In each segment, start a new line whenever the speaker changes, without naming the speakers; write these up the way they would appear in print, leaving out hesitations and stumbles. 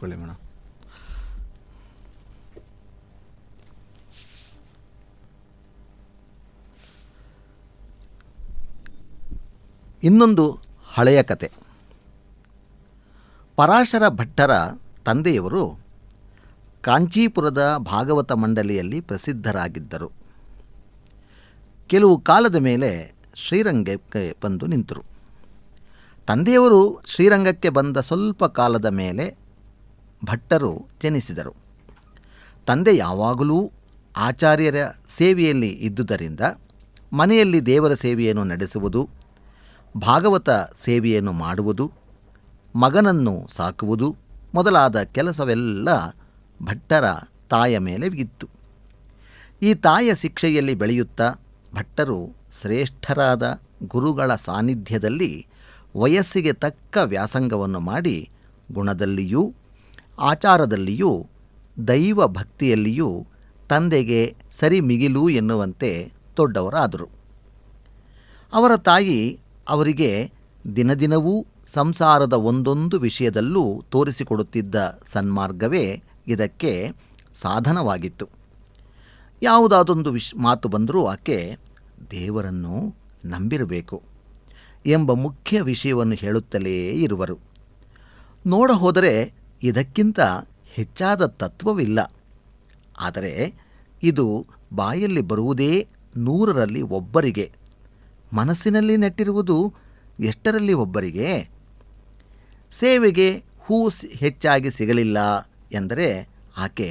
ಮಾಡ್ಕೊಳ್ಳಿ ಮೇಡಮ್. ಇನ್ನೊಂದು ಹಳೆಯ ಕತೆ. ಪರಾಶರ ಭಟ್ಟರ ತಂದೆಯವರು ಕಾಂಚೀಪುರದ ಭಾಗವತ ಮಂಡಳಿಯಲ್ಲಿ ಪ್ರಸಿದ್ಧರಾಗಿದ್ದರು. ಕೆಲವು ಕಾಲದ ಮೇಲೆ ಶ್ರೀರಂಗಕ್ಕೆ ಬಂದು ನಿಂತರು. ತಂದೆಯವರು ಶ್ರೀರಂಗಕ್ಕೆ ಬಂದ ಸ್ವಲ್ಪ ಕಾಲದ ಮೇಲೆ ಭಟ್ಟರು ಜನಿಸಿದರು. ತಂದೆ ಯಾವಾಗಲೂ ಆಚಾರ್ಯರ ಸೇವೆಯಲ್ಲಿ ಇದ್ದುದರಿಂದ ಮನೆಯಲ್ಲಿ ದೇವರ ಸೇವೆಯನ್ನು ನಡೆಸುವುದು, ಭಾಗವತ ಸೇವೆಯನ್ನು ಮಾಡುವುದು, ಮಗನನ್ನು ಸಾಕುವುದು ಮೊದಲಾದ ಕೆಲಸವೆಲ್ಲ ಭಟ್ಟರ ತಾಯ ಮೇಲೆ ಇತ್ತು. ಈ ತಾಯಿಯ ಶಿಕ್ಷೆಯಲ್ಲಿ ಬೆಳೆಯುತ್ತಾ ಭಟ್ಟರು ಶ್ರೇಷ್ಠರಾದ ಗುರುಗಳ ಸಾನ್ನಿಧ್ಯದಲ್ಲಿ ವಯಸ್ಸಿಗೆ ತಕ್ಕ ವ್ಯಾಸಂಗವನ್ನು ಮಾಡಿ ಗುಣದಲ್ಲಿಯೂ ಆಚಾರದಲ್ಲಿಯೂ ದೈವ ಭಕ್ತಿಯಲ್ಲಿಯೂ ತಂದೆಗೆ ಸರಿ ಮಿಗಿಲು ಎನ್ನುವಂತೆ ದೊಡ್ಡವರಾದರು. ಅವರ ತಾಯಿ ಅವರಿಗೆ ದಿನದಿನವೂ ಸಂಸಾರದ ಒಂದೊಂದು ವಿಷಯದಲ್ಲೂ ತೋರಿಸಿಕೊಡುತ್ತಿದ್ದ ಸನ್ಮಾರ್ಗವೇ ಇದಕ್ಕೆ ಸಾಧನವಾಗಿತ್ತು. ಯಾವುದಾದೊಂದು ಮಾತು ಬಂದರೂ ಆಕೆ ದೇವರನ್ನು ನಂಬಿರಬೇಕು ಎಂಬ ಮುಖ್ಯ ವಿಷಯವನ್ನು ಹೇಳುತ್ತಲೇ ಇರುವರು. ನೋಡ ಹೋದರೆ ಇದಕ್ಕಿಂತ ಹೆಚ್ಚಾದ ತತ್ವವಿಲ್ಲ. ಆದರೆ ಇದು ಬಾಯಲ್ಲಿ ಬರುವುದೇ 100ರಲ್ಲಿ ಒಬ್ಬರಿಗೆ, ಮನಸ್ಸಿನಲ್ಲಿ ನೆಟ್ಟಿರುವುದು ಎಷ್ಟರಲ್ಲಿ ಒಬ್ಬರಿಗೆ. ಸೇವೆಗೆ ಹೂ ಹೆಚ್ಚಾಗಿ ಸಿಗಲಿಲ್ಲ ಎಂದರೆ ಆಕೆ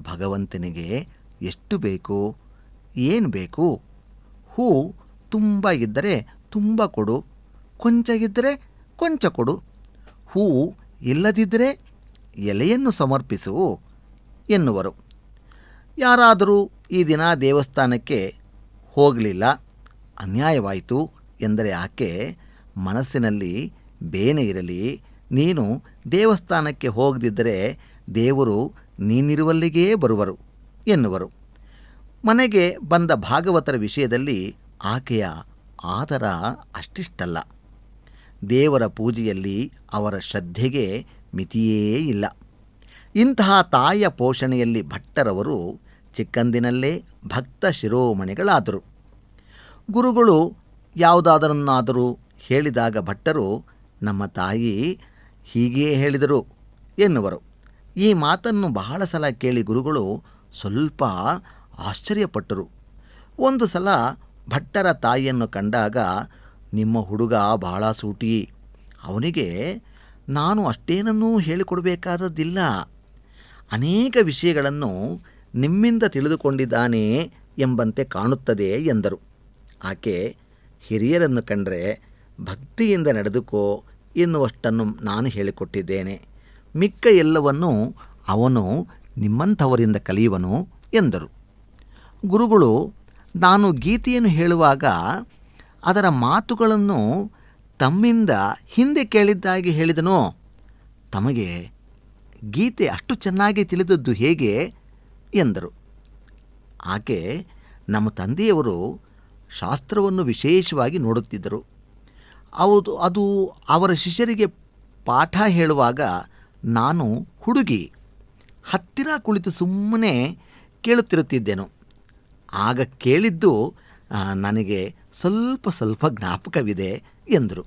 ಭಗವಂತನಿಗೆ ಎಷ್ಟು ಬೇಕು, ಏನು ಬೇಕು? ಹೂ ತುಂಬ ಇದ್ದರೆ ತುಂಬ ಕೊಡು, ಕೊಂಚ ಇದ್ದರೆ ಕೊಂಚ ಕೊಡು, ಹೂ ಇಲ್ಲದಿದ್ದರೆ ಎಲೆಯನ್ನು ಸಮರ್ಪಿಸು ಎನ್ನುವರು. ಯಾರಾದರೂ ಈ ದಿನ ದೇವಸ್ಥಾನಕ್ಕೆ ಹೋಗಲಿಲ್ಲ, ಅನ್ಯಾಯವಾಯಿತು ಎಂದರೆ ಆಕೆ ಮನಸ್ಸಿನಲ್ಲಿ ಬೇನೆ ಇರಲಿ, ನೀನು ದೇವಸ್ಥಾನಕ್ಕೆ ಹೋಗದಿದ್ದರೆ ದೇವರು ನೀನಿರುವಲ್ಲಿಗೇ ಬರುವರು ಎನ್ನುವರು. ಮನೆಗೆ ಬಂದ ಭಾಗವತರ ವಿಷಯದಲ್ಲಿ ಆಕೆಯ ಆದರ ಅಷ್ಟಿಷ್ಟಲ್ಲ. ದೇವರ ಪೂಜೆಯಲ್ಲಿ ಅವರ ಶ್ರದ್ಧೆಗೆ ಮಿತಿಯೇ ಇಲ್ಲ. ಇಂತಹ ತಾಯಿಯ ಪೋಷಣೆಯಲ್ಲಿ ಭಟ್ಟರವರು ಚಿಕ್ಕಂದಿನಲ್ಲೇ ಭಕ್ತ ಶಿರೋಮಣಿಗಳಾದರು. ಗುರುಗಳು ಯಾವುದಾದರನ್ನಾದರೂ ಹೇಳಿದಾಗ ಭಟ್ಟರು ನಮ್ಮ ತಾಯಿ ಹೀಗೇ ಹೇಳಿದರು ಎನ್ನುವರು. ಈ ಮಾತನ್ನು ಬಹಳ ಸಲ ಕೇಳಿ ಗುರುಗಳು ಸ್ವಲ್ಪ ಆಶ್ಚರ್ಯಪಟ್ಟರು. ಒಂದು ಸಲ ಭಟ್ಟರ ತಾಯಿಯನ್ನು ಕಂಡಾಗ, ನಿಮ್ಮ ಹುಡುಗ ಬಹಳ ಸೂಟಿ, ಅವನಿಗೆ ನಾನು ಅಷ್ಟೇನನ್ನೂ ಹೇಳಿಕೊಡಬೇಕಾದದ್ದಿಲ್ಲ, ಅನೇಕ ವಿಷಯಗಳನ್ನು ನಿಮ್ಮಿಂದ ತಿಳಿದುಕೊಂಡಿದ್ದಾನೆ ಎಂಬಂತೆ ಕಾಣುತ್ತದೆ ಎಂದರು. ಆಕೆ ಹಿರಿಯರನ್ನು ಕಂಡರೆ ಭಕ್ತಿಯಿಂದ ನಡೆದುಕೋ ಎನ್ನುವಷ್ಟನ್ನು ನಾನು ಹೇಳಿಕೊಟ್ಟಿದ್ದೇನೆ, ಮಿಕ್ಕ ಎಲ್ಲವನ್ನೂ ಅವನು ನಿಮ್ಮಂಥವರಿಂದ ಕಲಿಯುವನು ಎಂದರು. ಗುರುಗಳು ನಾನು ಗೀತೆಯನ್ನು ಹೇಳುವಾಗ ಅದರ ಮಾತುಗಳನ್ನು ತಮ್ಮಿಂದ ಹಿಂದೆ ಕೇಳಿದ್ದಾಗಿ ಹೇಳಿದನೋ, ತಮಗೆ ಗೀತೆ ಅಷ್ಟು ಚೆನ್ನಾಗಿ ತಿಳಿದದ್ದು ಹೇಗೆ ಎಂದರು. ಆಕೆ ನಮ್ಮ ತಂದೆಯವರು ಶಾಸ್ತ್ರವನ್ನು ವಿಶೇಷವಾಗಿ ನೋಡುತ್ತಿದ್ದರು. ಅದು ಅವರ ಶಿಷ್ಯರಿಗೆ ಪಾಠ ಹೇಳುವಾಗ ನಾನು ಹುಡುಗಿ ಹತ್ತಿರ ಕುಳಿತು ಸುಮ್ಮನೆ ಕೇಳುತ್ತಿರುತ್ತಿದ್ದೆನು. ಆಗ ಕೇಳಿದ್ದು ನನಗೆ ಸ್ವಲ್ಪ ಜ್ಞಾಪಕವಿದೆ ಎಂದರು.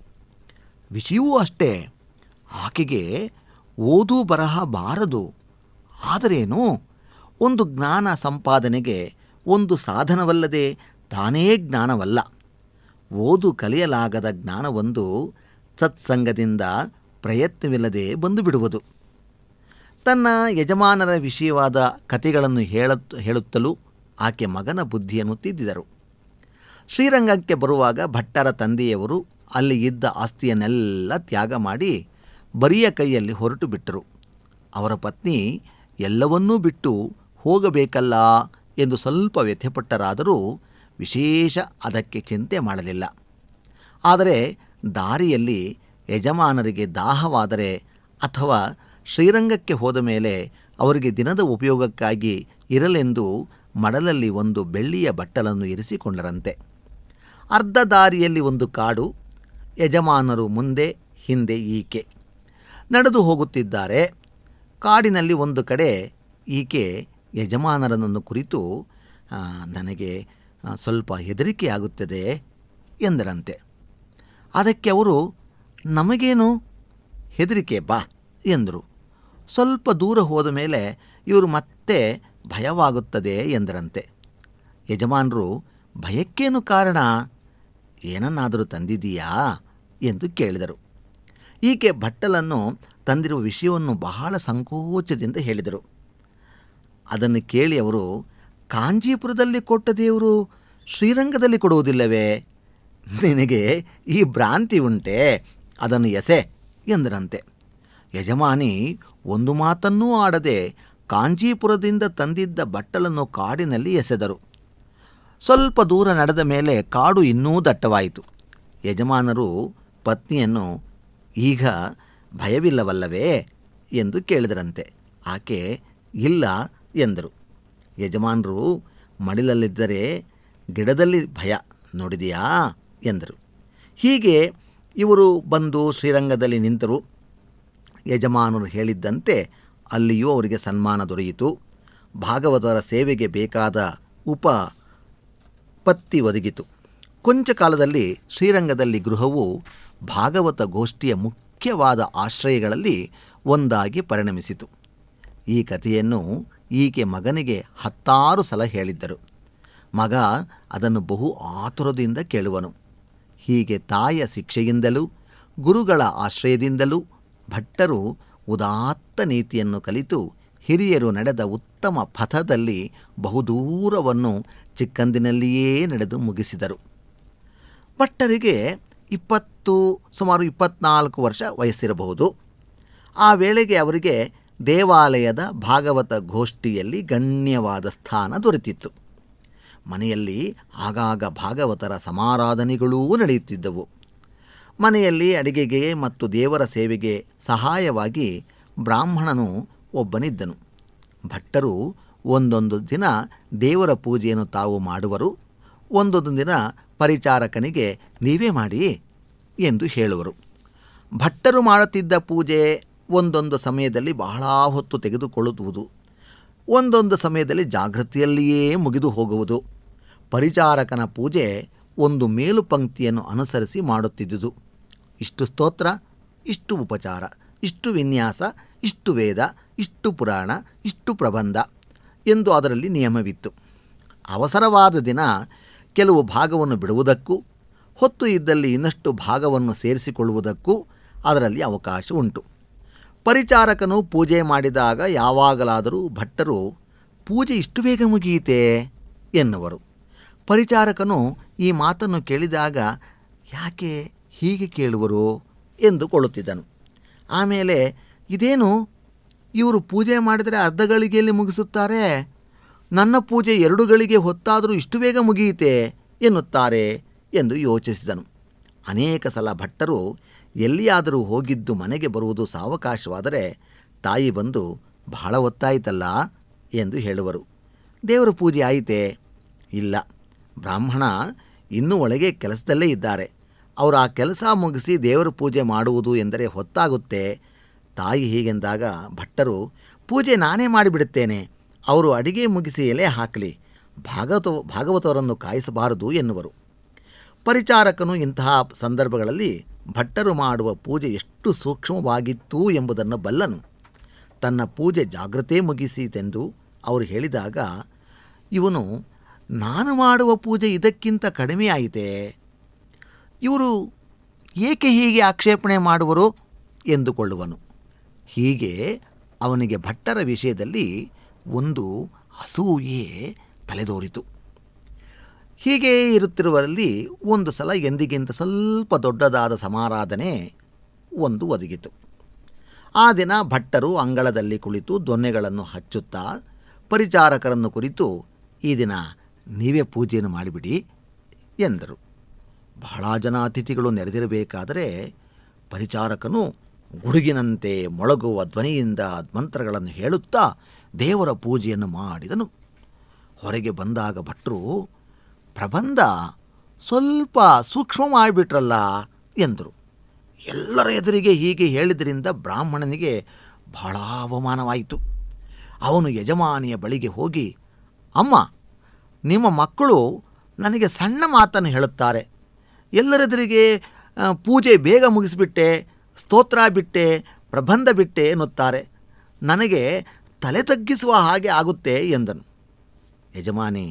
ವಿಷಯವೂ ಅಷ್ಟೇ, ಆಕೆಗೆ ಓದು ಬರಹ ಬಾರದು. ಆದರೇನು, ಒಂದು ಜ್ಞಾನ ಸಂಪಾದನೆಗೆ ಒಂದು ಸಾಧನವಲ್ಲದೆ ತಾನೇ ಜ್ಞಾನವಲ್ಲ. ಓದು ಕಲಿಯಲಾಗದ ಜ್ಞಾನವೊಂದು ಸತ್ಸಂಗದಿಂದ ಪ್ರಯತ್ನವಿಲ್ಲದೆ ಬಂದು ಬಿಡುವುದು. ತನ್ನ ಯಜಮಾನರ ವಿಷಯವಾದ ಕಥೆಗಳನ್ನು ಹೇಳುತ್ತಲೂ ಆಕೆ ಮಗನ ಬುದ್ಧಿಯನ್ನು ತಿದ್ದಿದರು. ಶ್ರೀರಂಗಕ್ಕೆ ಬರುವಾಗ ಭಟ್ಟರ ತಂದೆಯವರು ಅಲ್ಲಿ ಇದ್ದ ಆಸ್ತಿಯನ್ನೆಲ್ಲ ತ್ಯಾಗ ಮಾಡಿ ಬರಿಯ ಕೈಯಲ್ಲಿ ಹೊರಟು ಬಿಟ್ಟರು. ಅವರ ಪತ್ನಿ ಎಲ್ಲವನ್ನೂ ಬಿಟ್ಟು ಹೋಗಬೇಕಲ್ಲ ಎಂದು ಸ್ವಲ್ಪ ವ್ಯಥೆಪಟ್ಟರಾದರೂ ವಿಶೇಷ ಅದಕ್ಕೆ ಚಿಂತೆ ಮಾಡಲಿಲ್ಲ. ಆದರೆ ದಾರಿಯಲ್ಲಿ ಯಜಮಾನರಿಗೆ ದಾಹವಾದರೆ ಅಥವಾ ಶ್ರೀರಂಗಕ್ಕೆ ಹೋದ ಮೇಲೆ ಅವರಿಗೆ ದಿನದ ಉಪಯೋಗಕ್ಕಾಗಿ ಇರಲೆಂದು ಮಡಲಲ್ಲಿ ಒಂದು ಬೆಳ್ಳಿಯ ಬಟ್ಟಲನ್ನು ಇರಿಸಿಕೊಂಡರಂತೆ. ಅರ್ಧ ದಾರಿಯಲ್ಲಿ ಒಂದು ಕಾಡು, ಯಜಮಾನರು ಮುಂದೆ ಹಿಂದೆ ಈಕೆ ನಡೆದು ಹೋಗುತ್ತಿದ್ದಾರೆ. ಕಾಡಿನಲ್ಲಿ ಒಂದು ಕಡೆ ಈಕೆ ಯಜಮಾನರನ್ನು ಕುರಿತು ನನಗೆ ಸ್ವಲ್ಪ ಹೆದರಿಕೆಯಾಗುತ್ತದೆ ಎಂದರಂತೆ. ಅದಕ್ಕೆ ಅವರು, ನಮಗೇನು ಹೆದರಿಕೆ, ಬಾ ಎಂದರು. ಸ್ವಲ್ಪ ದೂರ ಹೋದ ಮೇಲೆ ಇವರು ಮತ್ತೆ ಭಯವಾಗುತ್ತದೆ ಎಂದರಂತೆ. ಯಜಮಾನರು, ಭಯಕ್ಕೇನು ಕಾರಣ, ಏನನ್ನಾದರೂ ತಂದಿದೀಯಾ ಎಂದು ಕೇಳಿದರು. ಈಕೆ ಬಟ್ಟಲನ್ನು ತಂದಿರುವ ವಿಷಯವನ್ನು ಬಹಳ ಸಂಕೋಚದಿಂದ ಹೇಳಿದರು. ಅದನ್ನು ಕೇಳಿ ಅವರು, ಕಾಂಚೀಪುರದಲ್ಲಿ ಕೊಟ್ಟ ದೇವರು ಶ್ರೀರಂಗದಲ್ಲಿ ಕೊಡುವುದಿಲ್ಲವೇ? ನಿನಗೆ ಈ ಭ್ರಾಂತಿ ಉಂಟೆ, ಅದನ್ನು ಎಸೆ ಎಂದರಂತೆ. ಯಜಮಾನಿ ಒಂದು ಮಾತನ್ನೂ ಆಡದೆ ಕಾಂಚೀಪುರದಿಂದ ತಂದಿದ್ದ ಬಟ್ಟಲನ್ನು ಕಾಡಿನಲ್ಲಿ ಎಸೆದರು. ಸ್ವಲ್ಪ ದೂರ ನಡೆದ ಮೇಲೆ ಕಾಡು ಇನ್ನೂ ದಟ್ಟವಾಯಿತು. ಯಜಮಾನರು ಪತ್ನಿಯನ್ನು, ಈಗ ಭಯವಿಲ್ಲವಲ್ಲವೇ ಎಂದು ಕೇಳಿದರಂತೆ. ಆಕೆ ಇಲ್ಲ ಎಂದರು. ಯಜಮಾನರು, ಮಡಿಲಲ್ಲಿದ್ದರೆ ಗಿಡದಲ್ಲಿ ಭಯ ನೋಡಿದೆಯಾ ಎಂದರು. ಹೀಗೆ ಇವರು ಬಂದು ಶ್ರೀರಂಗದಲ್ಲಿ ನಿಂತರು. ಯಜಮಾನರು ಹೇಳಿದ್ದಂತೆ ಅಲ್ಲಿಯೂ ಅವರಿಗೆ ಸನ್ಮಾನ ದೊರೆಯಿತು. ಭಾಗವತರ ಸೇವೆಗೆ ಬೇಕಾದ ಉಪಪತ್ತಿ ಒದಗಿತು. ಕೊಂಚ ಕಾಲದಲ್ಲಿ ಶ್ರೀರಂಗದಲ್ಲಿ ಗೃಹವು ಭಾಗವತ ಗೋಷ್ಠಿಯ ಮುಖ್ಯವಾದ ಆಶ್ರಯಗಳಲ್ಲಿ ಒಂದಾಗಿ ಪರಿಣಮಿಸಿತು. ಈ ಕಥೆಯನ್ನು ಈಕೆ ಮಗನಿಗೆ 10 ಸಲ ಹೇಳಿದ್ದರು. ಮಗ ಅದನ್ನು ಬಹು ಆತುರದಿಂದ ಕೇಳುವನು. ಹೀಗೆ ತಾಯಿಯ ಶಿಕ್ಷೆಯಿಂದಲೂ ಗುರುಗಳ ಆಶ್ರಯದಿಂದಲೂ ಭಟ್ಟರು ಉದಾತ್ತ ನೀತಿಯನ್ನು ಕಲಿತು ಹಿರಿಯರು ನಡೆದ ಉತ್ತಮ ಪಥದಲ್ಲಿ ಬಹುದೂರವನ್ನು ಚಿಕ್ಕಂದಿನಲ್ಲಿಯೇ ನಡೆದು ಮುಗಿಸಿದರು. ಭಟ್ಟರಿಗೆ ಸುಮಾರು 24 ವರ್ಷ ವಯಸ್ಸಿರಬಹುದು. ಆ ವೇಳೆಗೆ ಅವರಿಗೆ ದೇವಾಲಯದ ಭಾಗವತ ಗೋಷ್ಠಿಯಲ್ಲಿ ಗಣ್ಯವಾದ ಸ್ಥಾನ ದೊರೆತಿತ್ತು. ಮನೆಯಲ್ಲಿ ಆಗಾಗ ಭಾಗವತರ ಸಮಾರಾಧನೆಗಳೂ ನಡೆಯುತ್ತಿದ್ದವು. ಮನೆಯಲ್ಲಿ ಅಡಿಗೆಗೆ ಮತ್ತು ದೇವರ ಸೇವೆಗೆ ಸಹಾಯವಾಗಿ ಬ್ರಾಹ್ಮಣನು ಒಬ್ಬನಿದ್ದನು. ಭಟ್ಟರು ಒಂದೊಂದು ದಿನ ದೇವರ ಪೂಜೆಯನ್ನು ತಾವು ಮಾಡುವರು, ಒಂದೊಂದು ದಿನ ಪರಿಚಾರಕನಿಗೆ ನೀವೇ ಮಾಡಿ ಎಂದು ಹೇಳುವರು. ಭಟ್ಟರು ಮಾಡುತ್ತಿದ್ದ ಪೂಜೆ ಒಂದೊಂದು ಸಮಯದಲ್ಲಿ ಬಹಳ ಹೊತ್ತು ತೆಗೆದುಕೊಳ್ಳುವುದು, ಒಂದೊಂದು ಸಮಯದಲ್ಲಿ ಜಾಗೃತಿಯಲ್ಲಿಯೇ ಮುಗಿದು ಹೋಗುವುದು. ಪರಿಚಾರಕನ ಪೂಜೆ ಒಂದು ಮೇಲು ಪಂಕ್ತಿಯನ್ನು ಅನುಸರಿಸಿ ಮಾಡುತ್ತಿದ್ದುದು. ಇಷ್ಟು ಸ್ತೋತ್ರ, ಇಷ್ಟು ಉಪಚಾರ, ಇಷ್ಟು ವಿನ್ಯಾಸ, ಇಷ್ಟು ವೇದ, ಇಷ್ಟು ಪುರಾಣ, ಇಷ್ಟು ಪ್ರಬಂಧ ಎಂದು ಅದರಲ್ಲಿ ನಿಯಮವಿತ್ತು. ಅವಸರವಾದ ದಿನ ಕೆಲವು ಭಾಗವನ್ನು ಬಿಡುವುದಕ್ಕೂ, ಹೊತ್ತು ಇದ್ದಲ್ಲಿ ಇನ್ನಷ್ಟು ಭಾಗವನ್ನು ಸೇರಿಸಿಕೊಳ್ಳುವುದಕ್ಕೂ ಅದರಲ್ಲಿ ಅವಕಾಶ ಉಂಟು. ಪರಿಚಾರಕನು ಪೂಜೆ ಮಾಡಿದಾಗ ಯಾವಾಗಲಾದರೂ ಭಟ್ಟರು, ಪೂಜೆ ಇಷ್ಟು ಬೇಗ ಮುಗಿಯಿತೆ ಎನ್ನುವರು. ಪರಿಚಾರಕನು ಈ ಮಾತನ್ನು ಕೇಳಿದಾಗ ಯಾಕೆ ಹೀಗೆ ಕೇಳುವರು ಎಂದುಕೊಳ್ಳುತ್ತಿದ್ದನು. ಆಮೇಲೆ, ಇದೇನು ಇವರು ಪೂಜೆ ಮಾಡಿದರೆ ಅರ್ಧ ಗಳಿಗೆಯಲ್ಲಿ ಮುಗಿಸುತ್ತಾರೆ, ನನ್ನ ಪೂಜೆ 2 ಗಳಿಗೆ ಹೊತ್ತಾದರೂ ಇಷ್ಟು ಬೇಗ ಮುಗಿಯಿತೆ ಎನ್ನುತ್ತಾರೆ ಎಂದು ಯೋಚಿಸಿದನು. ಅನೇಕ ಸಲ ಭಟ್ಟರು ಎಲ್ಲಿಯಾದರೂ ಹೋಗಿದ್ದು ಮನೆಗೆ ಬರುವುದು ಸಾವಕಾಶವಾದರೆ ತಾಯಿ ಬಂದು, ಬಹಳ ಹೊತ್ತಾಯಿತಲ್ಲ ಎಂದು ಹೇಳುವರು. ದೇವರ ಪೂಜೆ ಆಯಿತೆ? ಇಲ್ಲ, ಬ್ರಾಹ್ಮಣ ಇನ್ನೂ ಒಳಗೆ ಕೆಲಸದಲ್ಲೇ ಇದ್ದಾರೆ, ಅವರು ಆ ಕೆಲಸ ಮುಗಿಸಿ ದೇವರ ಪೂಜೆ ಮಾಡುವುದು ಎಂದರೆ ಹೊತ್ತಾಗುತ್ತೆ. ತಾಯಿ ಹೀಗೆಂದಾಗ ಭಟ್ಟರು, ಪೂಜೆ ನಾನೇ ಮಾಡಿಬಿಡುತ್ತೇನೆ, ಅವರು ಅಡಿಗೆ ಮುಗಿಸಿ ಎಲೆ ಹಾಕಲಿ, ಭಾಗವತವರನ್ನು ಕಾಯಿಸಬಾರದು ಎನ್ನುವರು. ಪರಿಚಾರಕನು ಇಂತಹ ಸಂದರ್ಭಗಳಲ್ಲಿ ಭಟ್ಟರು ಮಾಡುವ ಪೂಜೆ ಎಷ್ಟು ಸೂಕ್ಷ್ಮವಾಗಿತ್ತು ಎಂಬುದನ್ನು ಬಲ್ಲನು. ತನ್ನ ಪೂಜೆ ಜಾಗೃತೆ ಮುಗಿಸಿತೆಂದು ಅವರು ಹೇಳಿದಾಗ ಇವನು, ನಾನು ಮಾಡುವ ಪೂಜೆ ಇದಕ್ಕಿಂತ ಕಡಿಮೆಯಾಯಿತೆ, ಇವರು ಏಕೆ ಹೀಗೆ ಆಕ್ಷೇಪಣೆ ಮಾಡುವರು ಎಂದುಕೊಳ್ಳುವನು. ಹೀಗೆ ಅವನಿಗೆ ಭಟ್ಟರ ವಿಷಯದಲ್ಲಿ ಒಂದು ಅಸೂಯೆ ತಲೆದೋರಿತು. ಹೀಗೆ ಇರುತ್ತಿರುವಲ್ಲಿ ಒಂದು ಸಲ ಎಂದಿಗಿಂತ ಸ್ವಲ್ಪ ದೊಡ್ಡದಾದ ಸಮಾರಾಧನೆ ಒಂದು ಒದಗಿತು. ಆ ದಿನ ಭಟ್ಟರು ಅಂಗಳದಲ್ಲಿ ಕುಳಿತು ದೊನ್ನೆಗಳನ್ನು ಹಚ್ಚುತ್ತಾ ಪರಿಚಾರಕರನ್ನು ಕುರಿತು, ಈ ದಿನ ನೀವೇ ಪೂಜೆಯನ್ನು ಮಾಡಿಬಿಡಿ ಎಂದರು. ಬಹಳ ಜನ ಅತಿಥಿಗಳು ನೆರೆದಿರಬೇಕಾದರೆ ಪರಿಚಾರಕನು ಗುಡುಗಿನಂತೆ ಮೊಳಗುವ ಧ್ವನಿಯಿಂದ ಮಂತ್ರಗಳನ್ನು ಹೇಳುತ್ತಾ ದೇವರ ಪೂಜೆಯನ್ನು ಮಾಡಿದನು. ಹೊರಗೆ ಬಂದಾಗ ಭಟ್ರು, ಪ್ರಬಂಧ ಸ್ವಲ್ಪ ಸೂಕ್ಷ್ಮ ಮಾಡಿಬಿಟ್ರಲ್ಲ ಎಂದರು. ಎಲ್ಲರ ಎದುರಿಗೆ ಹೀಗೆ ಹೇಳಿದ್ರಿಂದ ಬ್ರಾಹ್ಮಣನಿಗೆ ಬಹಳ ಅವಮಾನವಾಯಿತು. ಅವನು ಯಜಮಾನಿಯ ಬಳಿಗೆ ಹೋಗಿ, ಅಮ್ಮ, ನಿಮ್ಮ ಮಕ್ಕಳು ನನಗೆ ಸಣ್ಣ ಮಾತನ್ನು ಹೇಳುತ್ತಾರೆ. ಎಲ್ಲರೆದುರಿಗೆ ಪೂಜೆ ಬೇಗ ಮುಗಿಸಿಬಿಟ್ಟೆ, ಸ್ತೋತ್ರ ಬಿಟ್ಟೆ, ಪ್ರಬಂಧ ಬಿಟ್ಟೆ ಎನ್ನುತ್ತಾರೆ. ನನಗೆ ತಲೆ ತಗ್ಗಿಸುವ ಹಾಗೆ ಆಗುತ್ತೆ ಎಂದನು. ಯಜಮಾನಿ,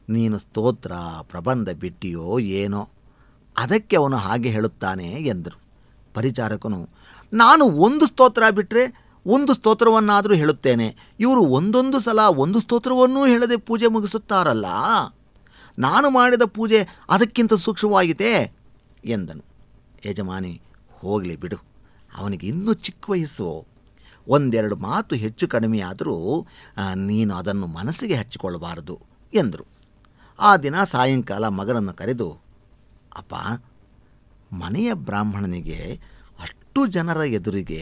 ನೀನು ಸ್ತೋತ್ರ ಪ್ರಬಂಧ ಬಿಟ್ಟಿಯೋ ಏನೋ, ಅದಕ್ಕೆ ಅವನು ಹಾಗೆ ಹೇಳುತ್ತಾನೆ ಎಂದರು. ಪರಿಚಾರಕನು, ನಾನು ಒಂದು ಸ್ತೋತ್ರ ಬಿಟ್ಟರೆ ಒಂದು ಸ್ತೋತ್ರವನ್ನಾದರೂ ಹೇಳುತ್ತೇನೆ, ಇವರು ಒಂದೊಂದು ಸಲ ಒಂದು ಸ್ತೋತ್ರವನ್ನೂ ಹೇಳದೆ ಪೂಜೆ ಮುಗಿಸುತ್ತಾರಲ್ಲ, ನಾನು ಮಾಡಿದ ಪೂಜೆ ಅದಕ್ಕಿಂತ ಸೂಕ್ಷ್ಮವಾಗಿದೆ ಎಂದನು. ಯಜಮಾನಿ, ಹೋಗಲಿ ಬಿಡು, ಅವನಿಗೆ ಇನ್ನೂ ಚಿಕ್ಕ ವಯಸ್ಸು, ಒಂದೆರಡು ಮಾತು ಹೆಚ್ಚು ಕಡಿಮೆಯಾದರೂ ನೀನು ಅದನ್ನು ಮನಸ್ಸಿಗೆ ಹಚ್ಚಿಕೊಳ್ಳಬಾರದು ಎಂದರು. ಆ ದಿನ ಸಾಯಂಕಾಲ ಮಗನನ್ನು ಕರೆದು, ಅಪ್ಪ, ಮನೆಯ ಬ್ರಾಹ್ಮಣನಿಗೆ ಅಷ್ಟು ಜನರ ಎದುರಿಗೆ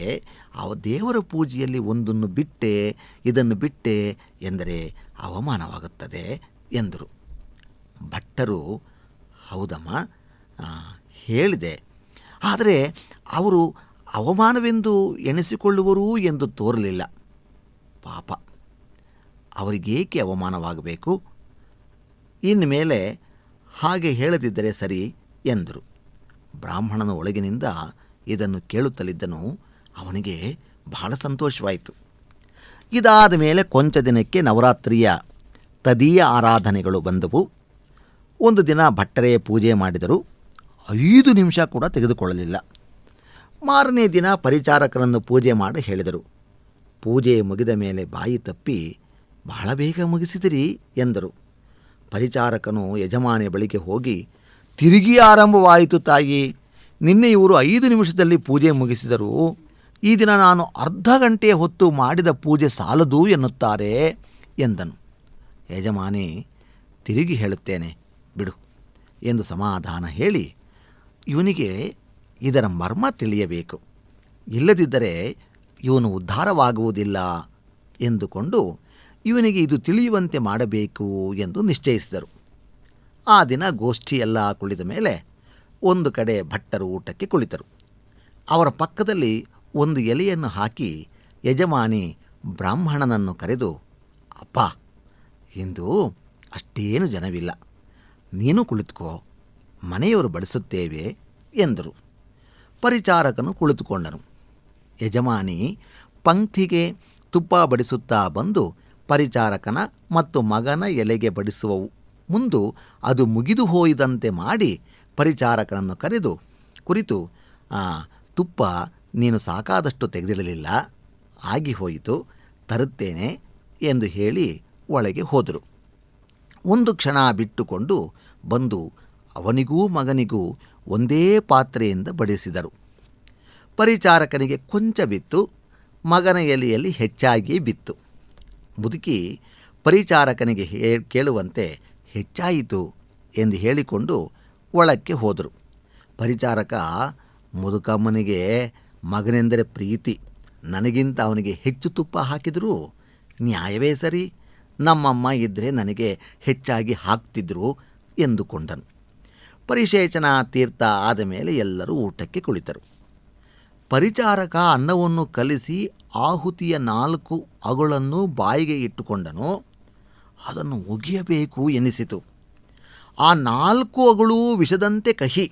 ದೇವರ ಪೂಜೆಯಲ್ಲಿ ಒಂದನ್ನು ಬಿಟ್ಟೆ ಇದನ್ನು ಬಿಟ್ಟೆ ಎಂದರೆ ಅವಮಾನವಾಗುತ್ತದೆ ಎಂದರು. ಭಟ್ಟರು, ಹೌದಮ್ಮ, ಹೇಳಿದೆ, ಆದರೆ ಅವರು ಅವಮಾನವೆಂದು ಎಣಿಸಿಕೊಳ್ಳುವರು ಎಂದು ತೋರಲಿಲ್ಲ. ಪಾಪ, ಅವರಿಗೇಕೆ ಅವಮಾನವಾಗಬೇಕು? ಇನ್ಮೇಲೆ ಹಾಗೆ ಹೇಳದಿದ್ದರೆ ಸರಿ ಎಂದರು. ಬ್ರಾಹ್ಮಣನ ಒಳಗಿನಿಂದ ಇದನ್ನು ಕೇಳುತ್ತಲಿದ್ದನು. ಅವನಿಗೆ ಬಹಳ ಸಂತೋಷವಾಯಿತು. ಇದಾದ ಮೇಲೆ ಕೊಂಚ ದಿನಕ್ಕೆ ನವರಾತ್ರಿಯ ತದೀಯ ಆರಾಧನೆಗಳು ಬಂದವು. ಒಂದು ದಿನ ಭಟ್ಟರೇ ಪೂಜೆ ಮಾಡಿದರು. 5 ನಿಮಿಷ ಕೂಡ ತೆಗೆದುಕೊಳ್ಳಲಿಲ್ಲ. ಮಾರನೇ ದಿನ ಪರಿಚಾರಕರನ್ನು ಪೂಜೆ ಮಾಡಿ ಹೇಳಿದರು. ಪೂಜೆ ಮುಗಿದ ಮೇಲೆ ಬಾಯಿ ತಪ್ಪಿ, ಬಹಳ ಬೇಗ ಮುಗಿಸಿದಿರಿ ಎಂದರು. ಪರಿಚಾರಕನು ಯಜಮಾನಿಯ ಬಳಿಗೆ ಹೋಗಿ, ತಿರುಗಿ ಆರಂಭವಾಯಿತು ತಾಯಿ, ನಿನ್ನೆ ಇವರು 5 ನಿಮಿಷದಲ್ಲಿ ಪೂಜೆ ಮುಗಿಸಿದರು, ಈ ದಿನ ನಾನು ಅರ್ಧ ಗಂಟೆಯ ಹೊತ್ತು ಮಾಡಿದ ಪೂಜೆ ಸಾಲದು ಎನ್ನುತ್ತಾರೆ ಎಂದನು. ಯಜಮಾನಿ, ತಿರುಗಿ ಹೇಳುತ್ತೇನೆ ಬಿಡು ಎಂದು ಸಮಾಧಾನ ಹೇಳಿ, ಇವನಿಗೆ ಇದರ ಮರ್ಮ ತಿಳಿಯಬೇಕು, ಇಲ್ಲದಿದ್ದರೆ ಇವನು ಉದ್ಧಾರವಾಗುವುದಿಲ್ಲ ಎಂದುಕೊಂಡು ಇವನಿಗೆ ಇದು ತಿಳಿಯುವಂತೆ ಮಾಡಬೇಕು ಎಂದು ನಿಶ್ಚಯಿಸಿದರು. ಆ ದಿನ ಗೋಷ್ಠಿಯೆಲ್ಲ ಕುಳಿತ ಮೇಲೆ ಒಂದು ಕಡೆ ಭಟ್ಟರು ಊಟಕ್ಕೆ ಕುಳಿತರು. ಅವರ ಪಕ್ಕದಲ್ಲಿ ಒಂದು ಎಲೆಯನ್ನು ಹಾಕಿ ಯಜಮಾನಿ ಬ್ರಾಹ್ಮಣನನ್ನು ಕರೆದು, ಅಪ್ಪ, ಇಂದು ಅಷ್ಟೇನು ಜನವಿಲ್ಲ, ನೀನು ಕುಳಿತುಕೋ, ಮನೆಯವರು ಬಡಿಸುತ್ತೇವೆ ಎಂದರು. ಪರಿಚಾರಕನು ಕುಳಿತುಕೊಂಡನು. ಯಜಮಾನಿ ಪಂಕ್ತಿಗೆ ತುಪ್ಪ ಬಡಿಸುತ್ತಾ ಬಂದು ಪರಿಚಾರಕನ ಮತ್ತು ಮಗನ ಎಲೆಗೆ ಬಡಿಸುವ ಮುಂದು ಅದು ಮುಗಿದು ಹೋಯದಂತೆ ಮಾಡಿ ಪರಿಚಾರಕನನ್ನು ಕರೆದು ಕುರಿತು, ತುಪ್ಪ ನೀನು ಸಾಕಾದಷ್ಟು ತೆಗೆದಿಡಲಿಲ್ಲ, ಆಗಿ ಹೋಯಿತು, ತರುತ್ತೇನೆ ಎಂದು ಹೇಳಿ ಒಳಗೆ ಹೋದರು. ಒಂದು ಕ್ಷಣ ಬಿಟ್ಟುಕೊಂಡು ಬಂದು ಅವನಿಗೂ ಮಗನಿಗೂ ಒಂದೇ ಪಾತ್ರೆಯಿಂದ ಬಡಿಸಿದರು. ಪರಿಚಾರಕನಿಗೆ ಕೊಂಚ ಬಿತ್ತು, ಮಗನ ಎಲೆಯಲ್ಲಿ ಹೆಚ್ಚಾಗಿ ಬಿತ್ತು. ಮುದುಕಿ ಪರಿಚಾರಕನಿಗೆ ಕೇಳುವಂತೆ ಹೆಚ್ಚಾಯಿತು ಎಂದು ಹೇಳಿಕೊಂಡು ಒಳಕ್ಕೆ ಹೋದರು. ಪರಿಚಾರಕ, ಮುದುಕಮ್ಮನಿಗೆ ಮಗನೆಂದರೆ ಪ್ರೀತಿ, ನನಗಿಂತ ಅವನಿಗೆ ಹೆಚ್ಚು ತುಪ್ಪ ಹಾಕಿದರೂ ನ್ಯಾಯವೇ ಸರಿ, ನಮ್ಮಮ್ಮ ಇದ್ದರೆ ನನಗೆ ಹೆಚ್ಚಾಗಿ ಹಾಕ್ತಿದ್ರು ಎಂದುಕೊಂಡನು. ಪರಿಶೇಚನ ತೀರ್ಥ ಆದ ಮೇಲೆ ಎಲ್ಲರೂ ಊಟಕ್ಕೆ ಕುಳಿತರು. ಪರಿಚಾರಕ ಅನ್ನವನ್ನು ಕಲಿಸಿ ಆಹುತಿಯ 4 ಅಗುಳನ್ನು ಬಾಯಿಗೆ ಇಟ್ಟುಕೊಂಡನು. ಅದನ್ನು ಒಗೆಯಬೇಕು ಎನಿಸಿತು. ಆ 4 ಅಗುಳು ವಿಷದಂತೆ ಕಹಿ.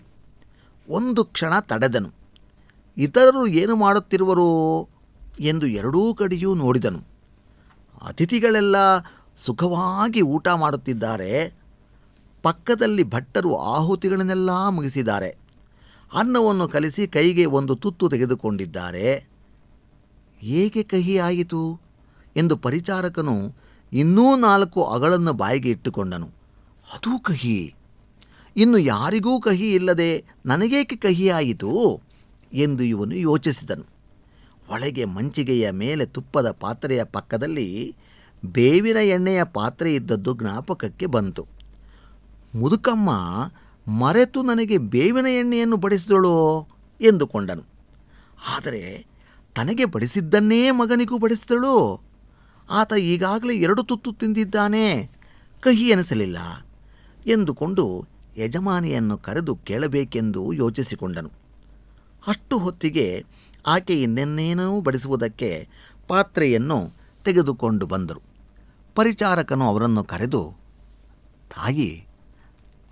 ಒಂದು ಕ್ಷಣ ತಡೆದನು. ಇತರರು ಏನು ಮಾಡುತ್ತಿರುವರು ಎಂದು ಎರಡೂ ಕಡೆಯೂ ನೋಡಿದನು. ಅತಿಥಿಗಳೆಲ್ಲ ಸುಖವಾಗಿ ಊಟ ಮಾಡುತ್ತಿದ್ದಾರೆ. ಪಕ್ಕದಲ್ಲಿ ಭಟ್ಟರು ಆಹುತಿಗಳನ್ನೆಲ್ಲ ಮುಗಿಸಿದ್ದಾರೆ. ಅನ್ನವನ್ನು ಕಲಿಸಿ ಕೈಗೆ ಒಂದು ತುತ್ತು ತೆಗೆದುಕೊಂಡಿದ್ದಾರೆ. ಏಕೆ ಕಹಿ ಆಯಿತು ಎಂದು ಪರಿಚಾರಕನು ಇನ್ನೂ 4 ಅಗಳನ್ನು ಬಾಯಿಗೆ ಇಟ್ಟುಕೊಂಡನು. ಅದೂ ಕಹಿ. ಇನ್ನು ಯಾರಿಗೂ ಕಹಿ ಇಲ್ಲದೆ ನನಗೇಕೆ ಕಹಿ ಆಯಿತು ಎಂದು ಇವನು ಯೋಚಿಸಿದನು. ಒಳಗೆ ಮಂಚಿಗೆಯ ಮೇಲೆ ತುಪ್ಪದ ಪಾತ್ರೆಯ ಪಕ್ಕದಲ್ಲಿ ಬೇವಿನ ಎಣ್ಣೆಯ ಪಾತ್ರೆ ಇದ್ದದ್ದು ಜ್ಞಾಪಕಕ್ಕೆ ಬಂತು. ಮುದುಕಮ್ಮ ಮರೆತು ನನಗೆ ಬೇವಿನ ಎಣ್ಣೆಯನ್ನು ಬಡಿಸಿದಳೋ ಎಂದುಕೊಂಡನು. ಆದರೆ ತನಗೆ ಬಡಿಸಿದ್ದನ್ನೇ ಮಗನಿಗೂ ಬಡಿಸಿದಳು. ಆತ ಈಗಾಗಲೇ 2 ತುತ್ತು ತಿಂದಿದ್ದಾನೆ, ಕಹಿ ಎನಿಸಲಿಲ್ಲ ಎಂದುಕೊಂಡು ಯಜಮಾನಿಯನ್ನು ಕರೆದು ಕೇಳಬೇಕೆಂದು ಯೋಚಿಸಿಕೊಂಡನು. ಅಷ್ಟು ಹೊತ್ತಿಗೆ ಆಕೆ ಇನ್ನೇನೇನೂ ಬಡಿಸುವುದಕ್ಕೆ ಪಾತ್ರೆಯನ್ನು ತೆಗೆದುಕೊಂಡು ಬಂದರು. ಪರಿಚಾರಕನು ಅವರನ್ನು ಕರೆದು, ತಾಯಿ,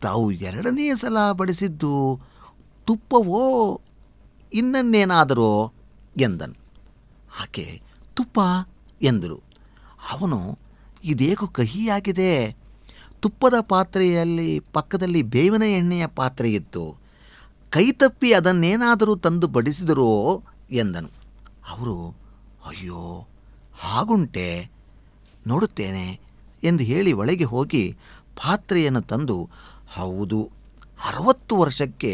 ತಾವು 2ನೇ ಸಲ ಬಡಿಸಿದ್ದು ತುಪ್ಪವೋ ಇನ್ನನ್ನೇನಾದರೋ ಎಂದನು. ಆಕೆ ತುಪ್ಪ ಎಂದರು. ಅವನು, ಇದೇಕೋ ಕಹಿಯಾಗಿದೆ. ತುಪ್ಪದ ಪಾತ್ರೆಯಲ್ಲಿ ಪಕ್ಕದಲ್ಲಿ ಬೇವಿನ ಎಣ್ಣೆಯ ಪಾತ್ರೆ ಇತ್ತು. ಕೈತಪ್ಪಿ ಅದನ್ನೇನಾದರೂ ತಂದು ಬಡಿಸಿದರೋ ಎಂದನು. ಅವರು, ಅಯ್ಯೋ, ಹಾಗುಂಟೆ, ನೋಡುತ್ತೇನೆ ಎಂದು ಹೇಳಿ ಒಳಗೆ ಹೋಗಿ ಪಾತ್ರೆಯನ್ನು ತಂದು, ಹೌದು, 60 ವರ್ಷಕ್ಕೆ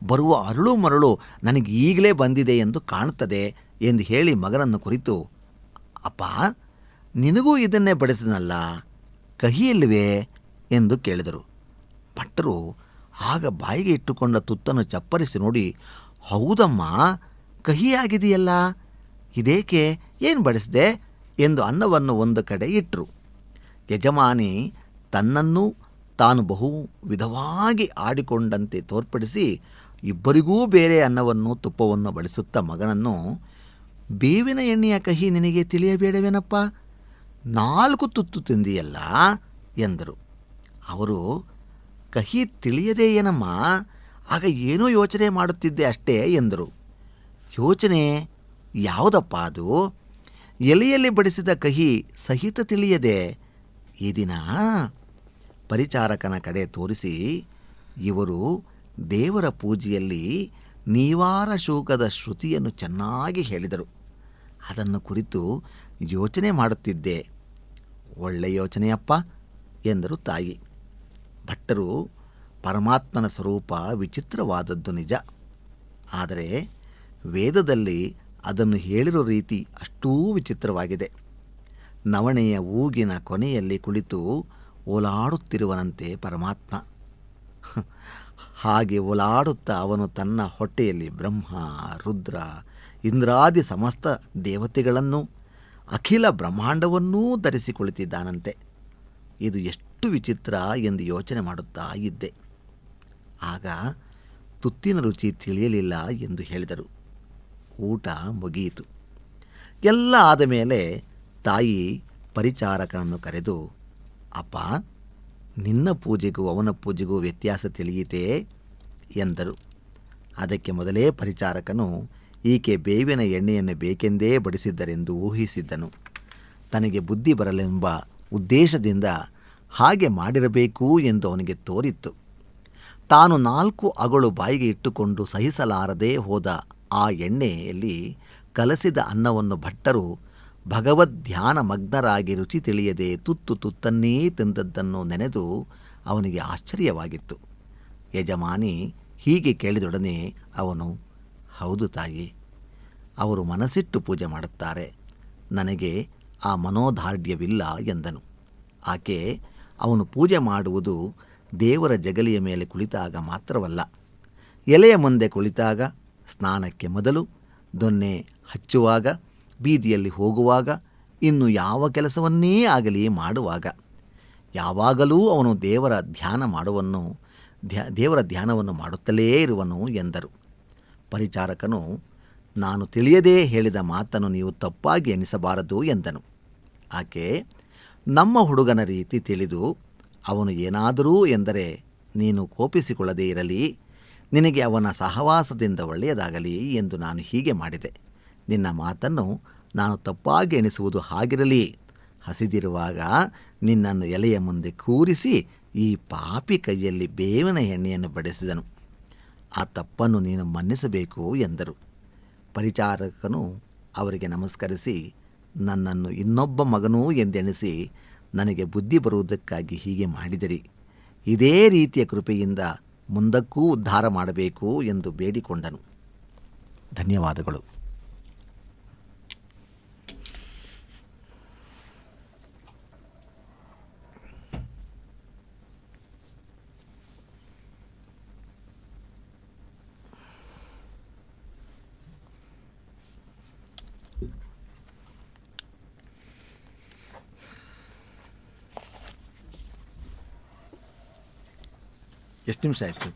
ಬರುವ ಅರಳು ಮರಳು ನನಗೆ ಈಗಲೇ ಬಂದಿದೆ ಎಂದು ಕಾಣುತ್ತದೆ ಎಂದು ಹೇಳಿ ಮಗನನ್ನು ಕುರಿತು, ಅಪ್ಪ, ನಿನಗೂ ಇದನ್ನೇ ಬಡಿಸಿದನಲ್ಲ, ಕಹಿಯಿಲ್ಲವೇ ಎಂದು ಕೇಳಿದರು. ಭಟ್ಟರು ಆಗ ಬಾಯಿಗೆ ಇಟ್ಟುಕೊಂಡ ತುತ್ತನ್ನು ಚಪ್ಪರಿಸಿ ನೋಡಿ, ಹೌದಮ್ಮ, ಕಹಿಯಾಗಿದೆಯಲ್ಲ, ಇದೇಕೆ, ಏನು ಬಡಿಸಿದೆ ಎಂದು ಅನ್ನವನ್ನು ಒಂದು ಕಡೆ ಇಟ್ಟರು. ಯಜಮಾನಿ ತನ್ನನ್ನು ತಾನು ಬಹು ವಿಧವಾಗಿ ಆಡಿಕೊಂಡಂತೆ ತೋರ್ಪಡಿಸಿ ಇಬ್ಬರಿಗೂ ಬೇರೆ ಅನ್ನವನ್ನು ತುಪ್ಪವನ್ನು ಬಡಿಸುತ್ತಾ ಮಗನನ್ನು, ಬೇವಿನ ಎಣ್ಣೆಯ ಕಹಿ ನಿನಗೆ ತಿಳಿಯಬೇಡವೇನಪ್ಪ, 4 ತುತ್ತು ತಿಂದಿಯಲ್ಲ ಎಂದರು. ಅವರು, ಕಹಿ ತಿಳಿಯದೇ ಏನಮ್ಮ, ಆಗ ಏನೋ ಯೋಚನೆ ಮಾಡುತ್ತಿದ್ದೆ ಅಷ್ಟೇ ಎಂದರು. ಯೋಚನೆ ಯಾವುದಪ್ಪ ಅದು? ಎಲೆಯಲ್ಲಿ ಬಡಿಸಿದ ಕಹಿ ಸಹಿತ ತಿಳಿಯದೆ ಈ ದಿನ ಪರಿಚಾರಕನ ಕಡೆ ತೋರಿಸಿ, ಇವರು ದೇವರ ಪೂಜೆಯಲ್ಲಿ ನೀವಾರ ಶೋಕದ ಶ್ರುತಿಯನ್ನು ಚೆನ್ನಾಗಿ ಹೇಳಿದರು. ಅದನ್ನು ಕುರಿತು ಯೋಚನೆ ಮಾಡುತ್ತಿದ್ದೆ. ಒಳ್ಳೆ ಯೋಚನೆಯಪ್ಪ ಎಂದರು ತಾಯಿ. ಭಟ್ಟರು, ಪರಮಾತ್ಮನ ಸ್ವರೂಪ ವಿಚಿತ್ರವಾದದ್ದು ನಿಜ, ಆದರೆ ವೇದದಲ್ಲಿ ಅದನ್ನು ಹೇಳಿರೋ ರೀತಿ ಅಷ್ಟೂ ವಿಚಿತ್ರವಾಗಿದೆ. ನವಣೆಯ ಊಗಿನ ಕೊನೆಯಲ್ಲಿ ಕುಳಿತು ಓಲಾಡುತ್ತಿರುವನಂತೆ ಪರಮಾತ್ಮ. ಹಾಗೆ ಓಲಾಡುತ್ತಾ ಅವನು ತನ್ನ ಹೊಟ್ಟೆಯಲ್ಲಿ ಬ್ರಹ್ಮ, ರುದ್ರ, ಇಂದ್ರಾದಿ ಸಮಸ್ತ ದೇವತೆಗಳನ್ನು, ಅಖಿಲ ಬ್ರಹ್ಮಾಂಡವನ್ನೂ ಧರಿಸಿ ಕುಳಿತಿದ್ದಾನಂತೆ. ಇದು ಎಷ್ಟು ವಿಚಿತ್ರ ಎಂದು ಯೋಚನೆ ಮಾಡುತ್ತಾ ಇದ್ದೆ. ಆಗ ತುತ್ತಿನ ರುಚಿ ತಿಳಿಯಲಿಲ್ಲ ಎಂದು ಹೇಳಿದರು. ಊಟ ಮುಗಿಯಿತು. ಎಲ್ಲ ಆದ ಮೇಲೆ ತಾಯಿ ಪರಿಚಾರಕನನ್ನು ಕರೆದು, ಅಪ್ಪ, ನಿನ್ನ ಪೂಜೆಗೂ ಅವನ ಪೂಜೆಗೂ ವ್ಯತ್ಯಾಸ ತಿಳಿಯಿತೇ ಎಂದರು. ಅದಕ್ಕೆ ಮೊದಲೇ ಪರಿಚಾರಕನು ಈಕೆ ಬೇವಿನ ಎಣ್ಣೆಯನ್ನು ಬೇಕೆಂದೇ ಬಡಿಸಿದ್ದರೆಂದು ಊಹಿಸಿದ್ದನು. ತನಗೆ ಬುದ್ಧಿ ಬರಲೆಂಬ ಉದ್ದೇಶದಿಂದ ಹಾಗೆ ಮಾಡಿರಬೇಕು ಎಂದು ಅವನಿಗೆ ತೋರಿತ್ತು. ತಾನು 4 ಅಗಳು ಬಾಯಿಗೆ ಇಟ್ಟುಕೊಂಡು ಸಹಿಸಲಾರದೆ ಹೋದ ಆ ಎಣ್ಣೆಯಲ್ಲಿ ಕಲಸಿದ ಅನ್ನವನ್ನು ಭಟ್ಟರು ಭಗವದ್ಧ್ಯಾನ ಮಗ್ನರಾಗಿ ರುಚಿ ತಿಳಿಯದೆ ತುತ್ತು ತುತ್ತನ್ನೇ ತಿಂದದ್ದನ್ನು ನೆನೆದು ಅವನಿಗೆ ಆಶ್ಚರ್ಯವಾಗಿತ್ತು. ಯಜಮಾನಿ ಹೀಗೆ ಕೇಳಿದೊಡನೆ ಅವನು, ಹೌದು ತಾಯಿ, ಅವರು ಮನಸ್ಸಿಟ್ಟು ಪೂಜೆ ಮಾಡುತ್ತಾರೆ, ನನಗೆ ಆ ಮನೋದಾರ್ಢ್ಯವಿಲ್ಲ ಎಂದನು. ಆಕೆ, ಅವನು ಪೂಜೆ ಮಾಡುವುದು ದೇವರ ಜಗಲಿಯ ಮೇಲೆ ಕುಳಿತಾಗ ಮಾತ್ರವಲ್ಲ, ಎಲೆಯ ಮುಂದೆ ಕುಳಿತಾಗ, ಸ್ನಾನಕ್ಕೆ ಮೊದಲು, ದೊನ್ನೆ ಹಚ್ಚುವಾಗ, ಬೀದಿಯಲ್ಲಿ ಹೋಗುವಾಗ, ಇನ್ನು ಯಾವ ಕೆಲಸವನ್ನೇ ಆಗಲಿ ಮಾಡುವಾಗ, ಯಾವಾಗಲೂ ಅವನು ದೇವರ ಧ್ಯಾನವನ್ನು ಮಾಡುತ್ತಲೇ ಇರುವನು ಎಂದರು. ಪರಿಚಾರಕನು, ನಾನು ತಿಳಿಯದೇ ಹೇಳಿದ ಮಾತನ್ನು ನೀವು ತಪ್ಪಾಗಿ ಎಣಿಸಬಾರದು ಎಂದನು. ಆಕೆ, ನಮ್ಮ ಹುಡುಗನ ರೀತಿ ತಿಳಿದು ಅವನು ಏನಾದರೂ ಎಂದರೆ ನೀನು ಕೋಪಿಸಿಕೊಳ್ಳದೇ ಇರಲಿ, ನಿನಗೆ ಅವನ ಸಹವಾಸದಿಂದ ಒಳ್ಳೆಯದಾಗಲಿ ಎಂದು ನಾನು ಹೀಗೆ ಮಾಡಿದೆ. ನಿನ್ನ ಮಾತನ್ನು ನಾನು ತಪ್ಪಾಗಿ ಎಣಿಸುವುದು ಹಾಗಿರಲಿ. ಹಸಿದಿರುವಾಗ ನಿನ್ನನ್ನು ಎಲೆಯ ಮುಂದೆ ಕೂರಿಸಿ ಈ ಪಾಪಿ ಕೈಯಲ್ಲಿ ಬೇವಿನ ಎಣ್ಣೆಯನ್ನು ಬಡಿಸಿದನು. ಆ ತಪ್ಪನ್ನು ನೀನು ಮನ್ನಿಸಬೇಕು ಎಂದರು. ಪರಿಚಾರಕನು ಅವರಿಗೆ ನಮಸ್ಕರಿಸಿ, ನನ್ನನ್ನು ಇನ್ನೊಬ್ಬ ಮಗನೂ ಎಂದೆಣಿಸಿ ನನಗೆ ಬುದ್ಧಿ ಬರುವುದಕ್ಕಾಗಿ ಹೀಗೆ ಮಾಡಿದಿರಿ. ಇದೇ ರೀತಿಯ ಕೃಪೆಯಿಂದ ಮುಂದಕ್ಕೂ ಉದ್ಧಾರ ಮಾಡಬೇಕು ಎಂದು ಬೇಡಿಕೊಂಡನು. ಧನ್ಯವಾದಗಳು. ಎಷ್ಟು ನಿಮಿಷ ಆಯಿತು?